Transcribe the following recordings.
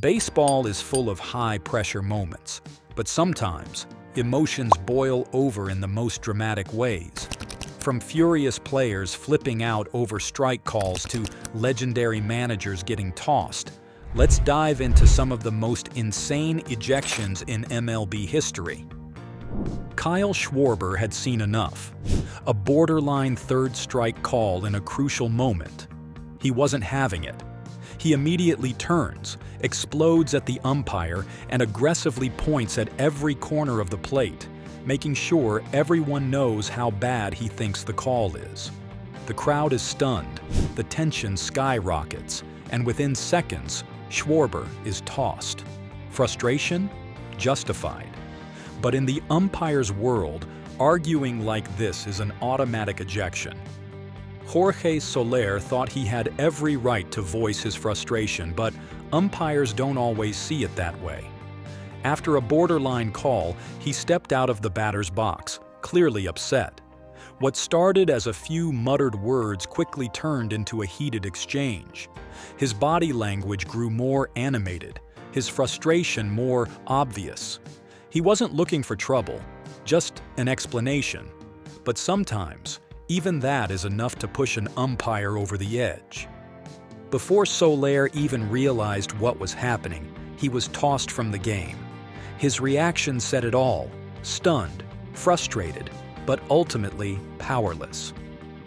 Baseball is full of high-pressure moments, but sometimes emotions boil over in the most dramatic ways. From furious players flipping out over strike calls to legendary managers getting tossed, let's dive into some of the most insane ejections in MLB history. Kyle Schwarber had seen enough. A borderline third strike call in a crucial moment. He wasn't having it. He immediately turns, explodes at the umpire, and aggressively points at every corner of the plate, making sure everyone knows how bad he thinks the call is. The crowd is stunned, the tension skyrockets, and within seconds, Schwarber is tossed. Frustration? Justified. But in the umpire's world, arguing like this is an automatic ejection. Jorge Solair thought he had every right to voice his frustration, but umpires don't always see it that way. After a borderline call, he stepped out of the batter's box, clearly upset. What started as a few muttered words quickly turned into a heated exchange. His body language grew more animated, his frustration more obvious. He wasn't looking for trouble, just an explanation. But sometimes, even that is enough to push an umpire over the edge. Before Solair even realized what was happening, he was tossed from the game. His reaction said it all, stunned, frustrated, but ultimately powerless.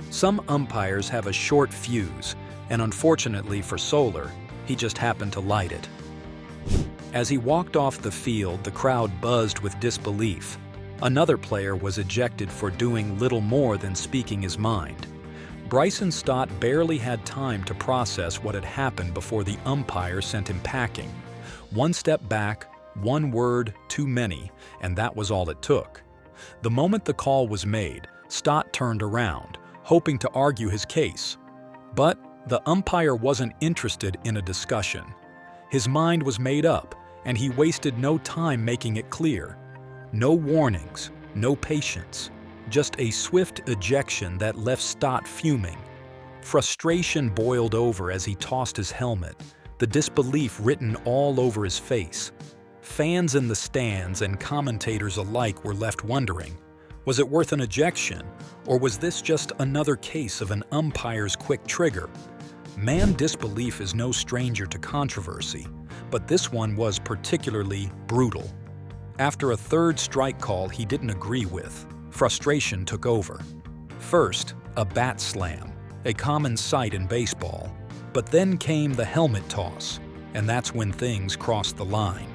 Some umpires have a short fuse, and unfortunately for Solair, he just happened to light it. As he walked off the field, the crowd buzzed with disbelief. Another player was ejected for doing little more than speaking his mind. Stott barely had time to process what had happened before the umpire sent him packing. One step back, one word too many, and that was all it took. The moment the call was made, Stott turned around, hoping to argue his case. But the umpire wasn't interested in a discussion. His mind was made up, and he wasted no time making it clear. No warnings, no patience, just a swift ejection that left Stott fuming. Frustration boiled over as he tossed his helmet, the disbelief written all over his face. Fans in the stands and commentators alike were left wondering, was it worth an ejection, or was this just another case of an umpire's quick trigger? Man, disbelief is no stranger to controversy, but this one was particularly brutal. After a third strike call he didn't agree with, frustration took over. First, a bat slam, a common sight in baseball. But then came the helmet toss, and that's when things crossed the line.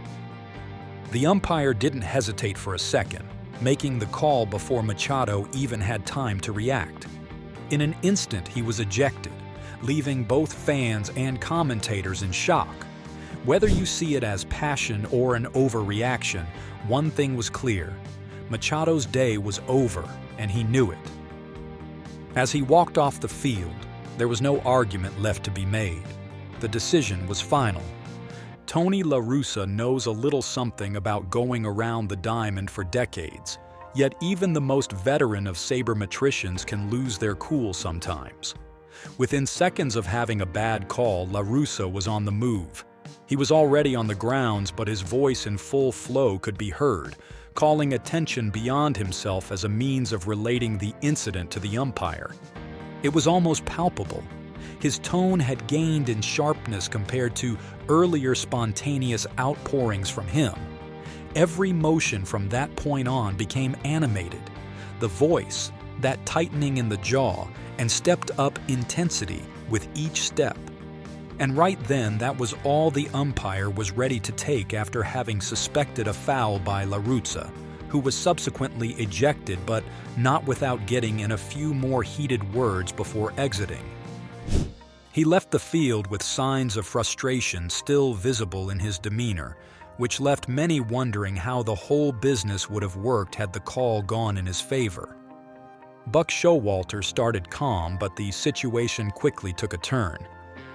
The umpire didn't hesitate for a second, making the call before Machado even had time to react. In an instant, he was ejected, leaving both fans and commentators in shock. Whether you see it as passion or an overreaction, one thing was clear. Machado's day was over, and he knew it. As he walked off the field, there was no argument left to be made. The decision was final. Tony La Russa knows a little something about going around the diamond for decades, yet even the most veteran of sabermetricians can lose their cool sometimes. Within seconds of having a bad call, La Russa was on the move. He was already on the grounds, but his voice in full flow could be heard, calling attention beyond himself as a means of relating the incident to the umpire. It was almost palpable. His tone had gained in sharpness compared to earlier spontaneous outpourings from him. Every motion from that point on became animated. The voice, that tightening in the jaw, and stepped up intensity with each step. And right then, that was all the umpire was ready to take after having suspected a foul by La Russa, who was subsequently ejected, but not without getting in a few more heated words before exiting. He left the field with signs of frustration still visible in his demeanor, which left many wondering how the whole business would have worked had the call gone in his favor. Buck Showalter started calm, but the situation quickly took a turn.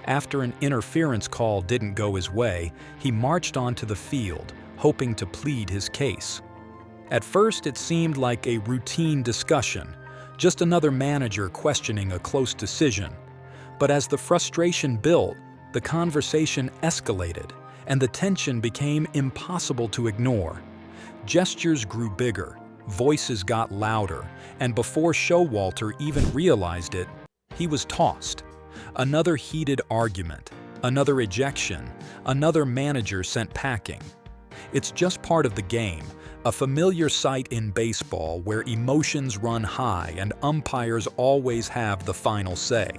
After an interference call didn't go his way, he marched onto the field, hoping to plead his case. At first, it seemed like a routine discussion, just another manager questioning a close decision. But as the frustration built, the conversation escalated, and the tension became impossible to ignore. Gestures grew bigger, voices got louder, and before Showalter even realized it, he was tossed. Another heated argument, another ejection, another manager sent packing. It's just part of the game, a familiar sight in baseball where emotions run high and umpires always have the final say.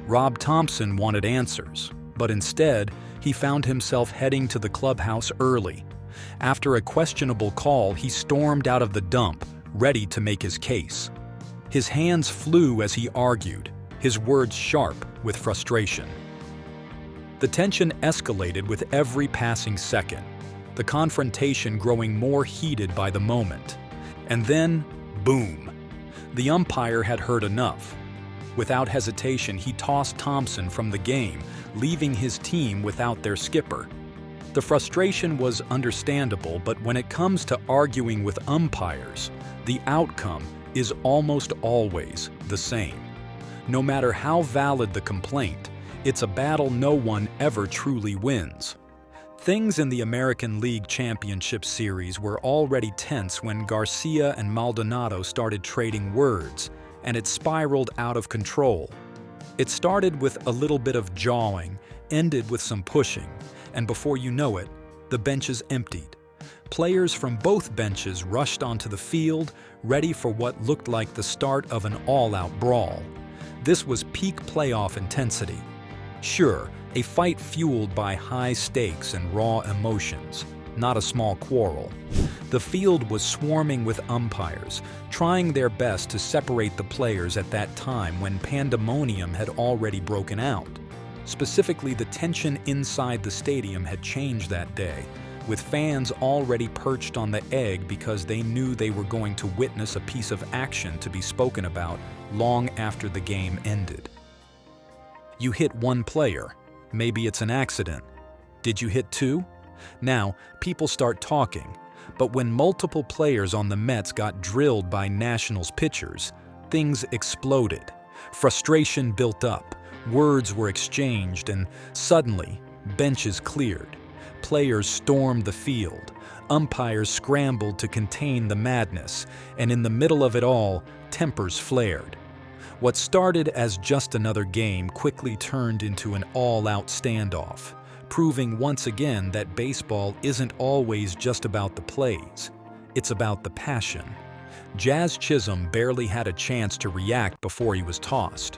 Rob Thompson wanted answers, but instead, he found himself heading to the clubhouse early. After a questionable call, he stormed out of the dump, ready to make his case. His hands flew as he argued, his words sharp with frustration. The tension escalated with every passing second, the confrontation growing more heated by the moment. And then, boom! The umpire had heard enough. Without hesitation, he tossed Thompson from the game, leaving his team without their skipper. The frustration was understandable, but when it comes to arguing with umpires, the outcome is almost always the same. No matter how valid the complaint, it's a battle no one ever truly wins. Things in the American League Championship Series were already tense when Garcia and Maldonado started trading words, and it spiraled out of control. It started with a little bit of jawing, ended with some pushing, and before you know it, the benches emptied. Players from both benches rushed onto the field, ready for what looked like the start of an all-out brawl. This was peak playoff intensity. Sure, a fight fueled by high stakes and raw emotions, not a small quarrel. The field was swarming with umpires, trying their best to separate the players at that time when pandemonium had already broken out. Specifically, the tension inside the stadium had changed that day, with fans already perched on the egg because they knew they were going to witness a piece of action to be spoken about long after the game ended. You hit one player. Maybe it's an accident. Did you hit two? Now, people start talking. But when multiple players on the Mets got drilled by Nationals pitchers, things exploded. Frustration built up, words were exchanged, and suddenly, benches cleared. Players stormed the field. Umpires scrambled to contain the madness, and in the middle of it all, tempers flared. What started as just another game quickly turned into an all-out standoff, proving once again that baseball isn't always just about the plays. It's about the passion. Jazz Chisum barely had a chance to react before he was tossed.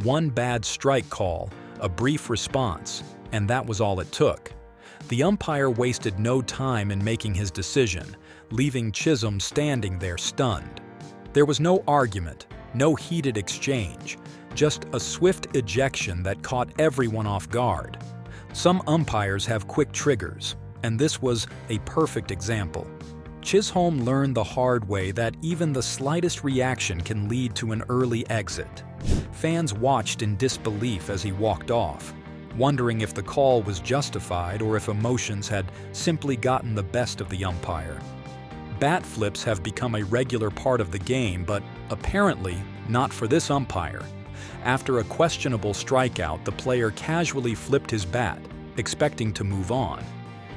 One bad strike call, a brief response, and that was all it took. The umpire wasted no time in making his decision, leaving Chisum standing there stunned. There was no argument, no heated exchange, just a swift ejection that caught everyone off guard. Some umpires have quick triggers, and this was a perfect example. Chisholm learned the hard way that even the slightest reaction can lead to an early exit. Fans watched in disbelief as he walked off, wondering if the call was justified or if emotions had simply gotten the best of the umpire. Bat flips have become a regular part of the game, but apparently not for this umpire. After a questionable strikeout, the player casually flipped his bat, expecting to move on.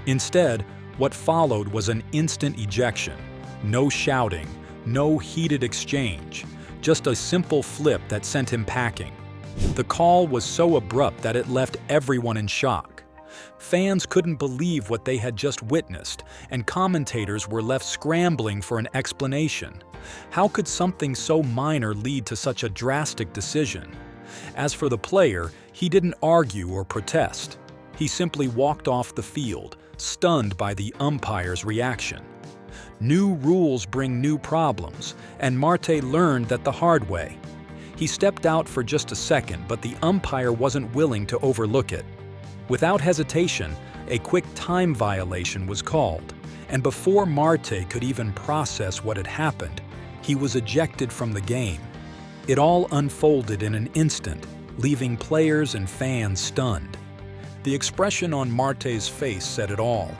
Instead, what followed was an instant ejection. No shouting, no heated exchange, just a simple flip that sent him packing. The call was so abrupt that it left everyone in shock. Fans couldn't believe what they had just witnessed, and commentators were left scrambling for an explanation. How could something so minor lead to such a drastic decision? As for the player, he didn't argue or protest. He simply walked off the field, stunned by the umpire's reaction. New rules bring new problems, and Marte learned that the hard way. He stepped out for just a second, but the umpire wasn't willing to overlook it. Without hesitation, a quick time violation was called, and before Marte could even process what had happened, he was ejected from the game. It all unfolded in an instant, leaving players and fans stunned. The expression on Marte's face said it all.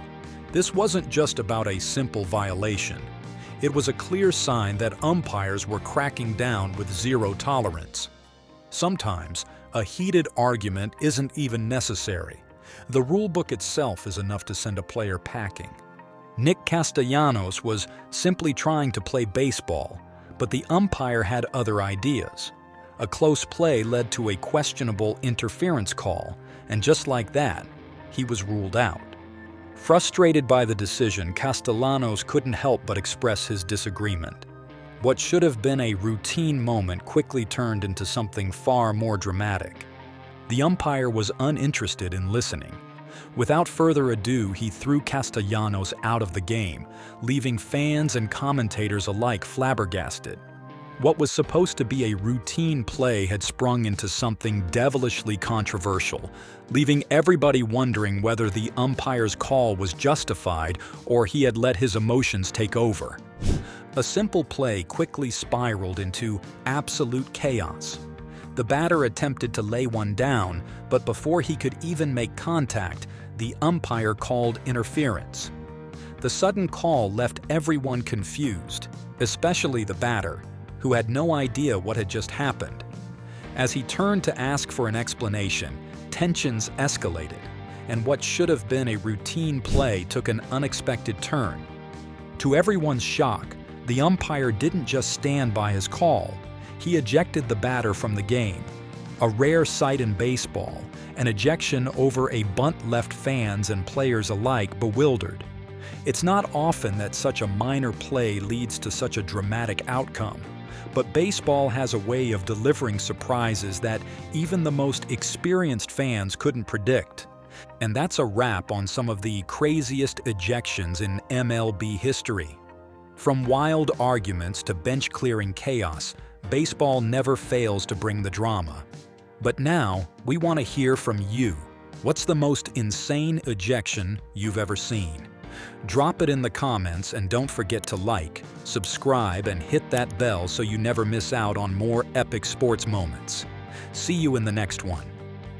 This wasn't just about a simple violation. It was a clear sign that umpires were cracking down with zero tolerance. Sometimes, a heated argument isn't even necessary. The rulebook itself is enough to send a player packing. Nick Castellanos was simply trying to play baseball, but the umpire had other ideas. A close play led to a questionable interference call, and just like that, he was ruled out. Frustrated by the decision, Castellanos couldn't help but express his disagreement. What should have been a routine moment quickly turned into something far more dramatic. The umpire was uninterested in listening. Without further ado, he threw Castellanos out of the game, leaving fans and commentators alike flabbergasted. What was supposed to be a routine play had sprung into something devilishly controversial, leaving everybody wondering whether the umpire's call was justified or he had let his emotions take over. A simple play quickly spiraled into absolute chaos. The batter attempted to lay one down, but before he could even make contact, the umpire called interference. The sudden call left everyone confused, especially the batter, who had no idea what had just happened. As he turned to ask for an explanation, tensions escalated, and what should have been a routine play took an unexpected turn. To everyone's shock, the umpire didn't just stand by his call, he ejected the batter from the game. A rare sight in baseball, an ejection over a bunt left fans and players alike bewildered. It's not often that such a minor play leads to such a dramatic outcome, but baseball has a way of delivering surprises that even the most experienced fans couldn't predict. And that's a wrap on some of the craziest ejections in MLB history. From wild arguments to bench-clearing chaos, baseball never fails to bring the drama. But now, we want to hear from you. What's the most insane ejection you've ever seen? Drop it in the comments and don't forget to like, subscribe, and hit that bell so you never miss out on more epic sports moments. See you in the next one.